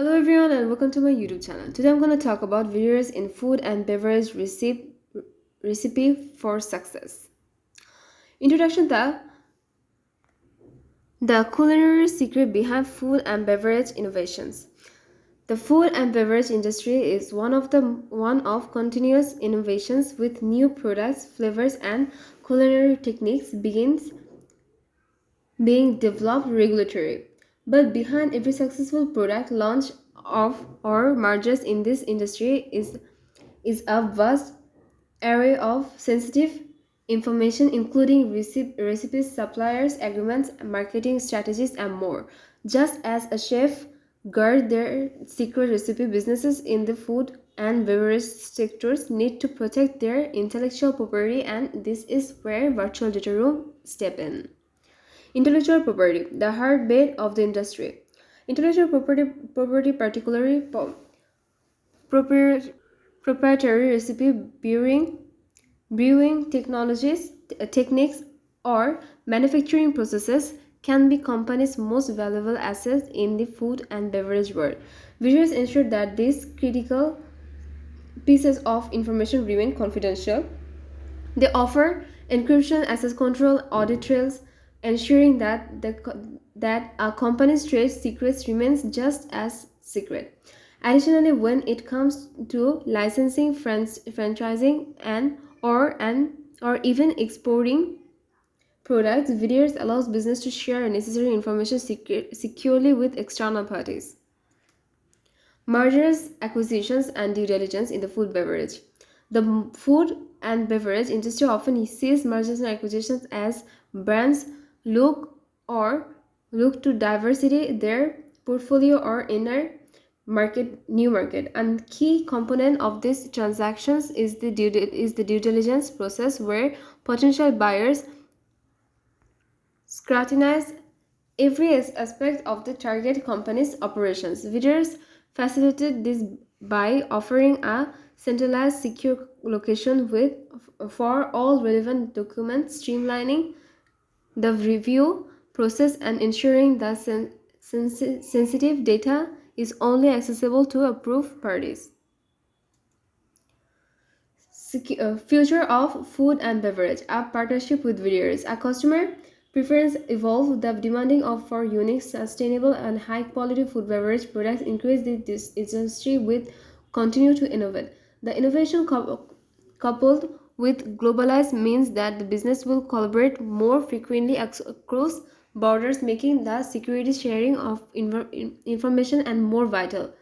Hello everyone and welcome to my YouTube channel. Today I'm going to talk about VDRs in food and beverage recipe for success. Introduction: the culinary secret behind food and beverage innovations. The food and beverage industry is one of continuous innovations with new products, flavors and culinary techniques being developed regulatory. But behind every successful product launch of or mergers in this industry is a vast array of sensitive information, including recipes, suppliers, agreements, marketing strategies, and more. Just as a chef guard their secret recipe, businesses in the food and beverage sectors need to protect their intellectual property, and this is where virtual data room step in. Intellectual property, the heartbeat of the industry. Intellectual property particularly proprietary recipe brewing techniques, or manufacturing processes can be companies' most valuable assets in the food and beverage world. Visuals ensure that these critical pieces of information remain confidential. They offer encryption, access control, audit trails, ensuring that a company's trade secrets remains just as secret. Additionally, when it comes to licensing, franchising, or even exporting products, VDRs allows business to share necessary information securely with external parties. Mergers, acquisitions, and due diligence in the food beverage. The food and beverage industry often sees mergers and acquisitions as brands look to diversity their portfolio or inner new market. And key component of these transactions is the due diligence process, where potential buyers scrutinize every aspect of the target company's operations. VDRs facilitate this by offering a centralized, secure location for all relevant documents, streamlining the review process and ensuring that sensitive data is only accessible to approved parties. Future of food and beverage, a partnership with VDRs. A customer preference evolve, the demanding of for unique, sustainable, and high-quality food beverage products increase. This industry with continue to innovate. The innovation coupled with globalized means that the business will collaborate more frequently across borders, making the security sharing of information and more vital.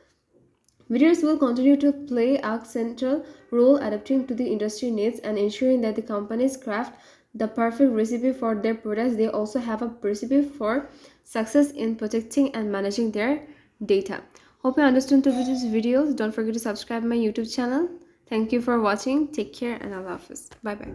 VDRs will continue to play a central role adapting to the industry needs and ensuring that the companies craft the perfect recipe for their products. They also have a recipe for success in protecting and managing their data. Hope you understood this video. Don't forget to subscribe my YouTube channel. Thank you for watching. Take care and Allah Hafiz. Bye bye.